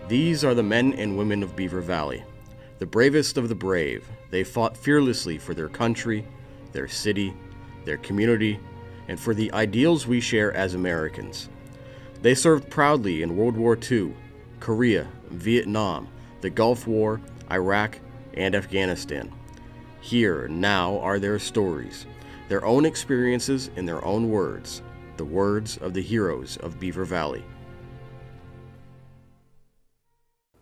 These are the men and women of Beaver Valley, the bravest of the brave. They fought fearlessly for their country, their city, their community, and for the ideals we share as Americans. They served proudly in World War II, Korea, Vietnam, the Gulf War, Iraq, and Afghanistan. Here now are their stories, their own experiences in their own words, the words of the heroes of Beaver Valley.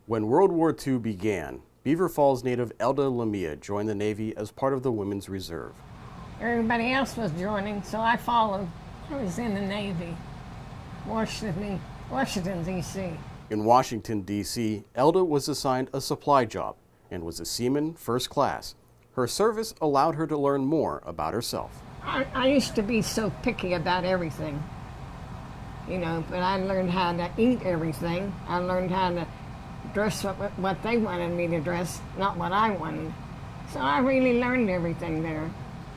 When World War II began, Beaver Falls native Elda Lamia joined the Navy as part of the Women's Reserve. Everybody else was joining, so I followed. I was in the Navy, Washington, D.C. In Washington, D.C., Elda was assigned a supply job and was a seaman first class. Her service allowed her to learn more about herself. I used to be so picky about everything, but I learned how to eat everything. I learned how to dress what they wanted me to dress, not what I wanted. So I really learned everything there.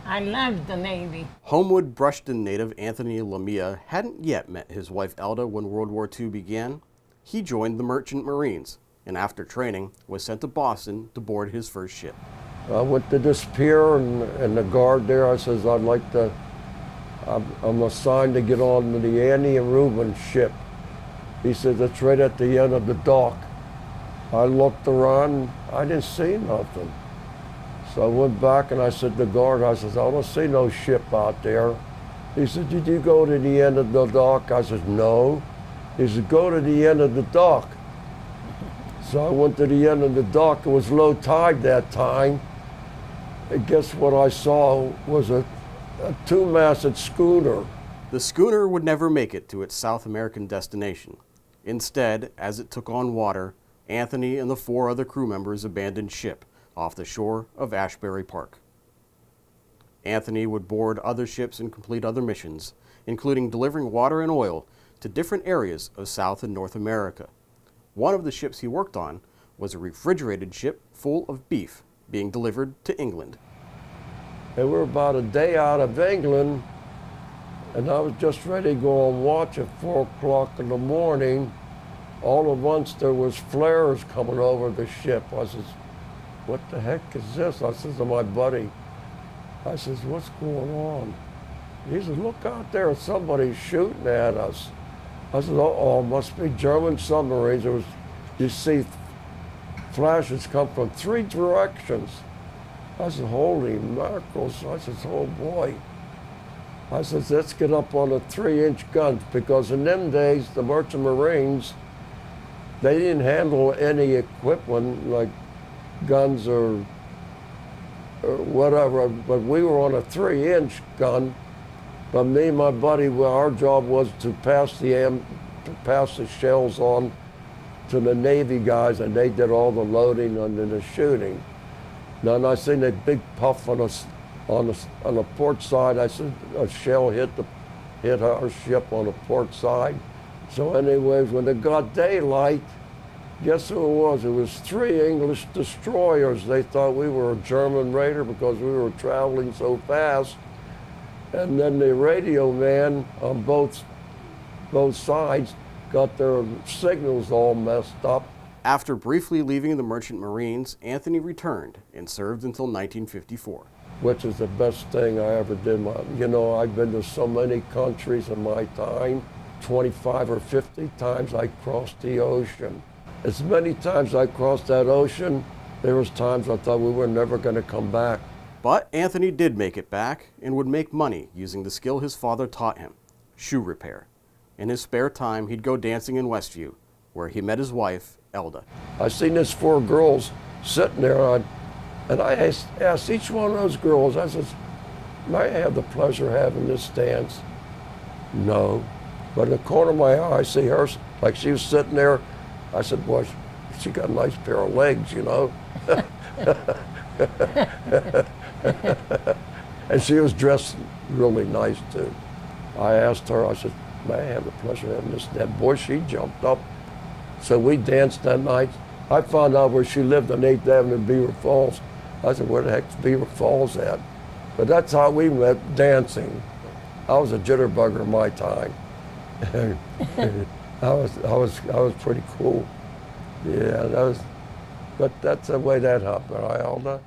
I loved the Navy. Homewood Brushton native Anthony Lamia hadn't yet met his wife Elda when World War II began. He joined the Merchant Marines, and after training, was sent to Boston to board his first ship. I went to this pier, and the guard there, I says, I'm assigned to get on to the Annie and Reuben ship. He says, it's right at the end of the dock. I looked around, I didn't see nothing. So I went back and I said to the guard, I said, I don't see no ship out there. He said, did you go to the end of the dock? I said, no. He said, go to the end of the dock. So I went to the end of the dock. It was low tide that time. And guess what I saw was a two-masted schooner. The schooner would never make it to its South American destination. Instead, as it took on water, Anthony and the 4 other crew members abandoned ship off the shore of Ashbury Park. Anthony would board other ships and complete other missions, including delivering water and oil to different areas of South and North America. One of the ships he worked on was a refrigerated ship full of beef being delivered to England. And we were about a day out of England, and I was just ready to go on watch at 4 o'clock in the morning. All at once there was flares coming over the ship. I says, what the heck is this? I says to my buddy, I says, what's going on? He says, look out there, somebody's shooting at us. I said, uh-oh, must be German submarines. You see flashes come from 3 directions. I said, holy mackerels. I said, oh boy. I said, let's get up on the 3-inch guns, because in them days, the Merchant Marines, they didn't handle any equipment like guns or whatever, but we were on a 3-inch gun. But me and my buddy, our job was to pass the shells on to the Navy guys, and they did all the loading and then the shooting. Now, and I seen a big puff on the port side. I said a shell hit our ship on the port side. So anyways, when it got daylight, guess who it was? It was 3 English destroyers. They thought we were a German raider because we were traveling so fast. And then the radio man on both sides got their signals all messed up. After briefly leaving the Merchant Marines, Anthony returned and served until 1954. Which is the best thing I ever did. I've been to so many countries in my time. 25 or 50 times I crossed the ocean. As many times I crossed that ocean, there was times I thought we were never going to come back. But Anthony did make it back and would make money using the skill his father taught him, shoe repair. In his spare time, he'd go dancing in Westview, where he met his wife, Elda. I seen these 4 girls sitting there, and I asked each one of those girls, I said, may I have the pleasure of having this dance? No. But in the corner of my eye, I see her, like she was sitting there. I said, boy, she got a nice pair of legs, And she was dressed really nice, too. I asked her, I said, may I have the pleasure of having this dance? Boy, she jumped up. So we danced that night. I found out where she lived on 8th Avenue, Beaver Falls. I said, where the heck's Beaver Falls at? But that's how we met, dancing. I was a jitterbugger in my time. I was pretty cool. Yeah, but that's the way that happened, right, Elda?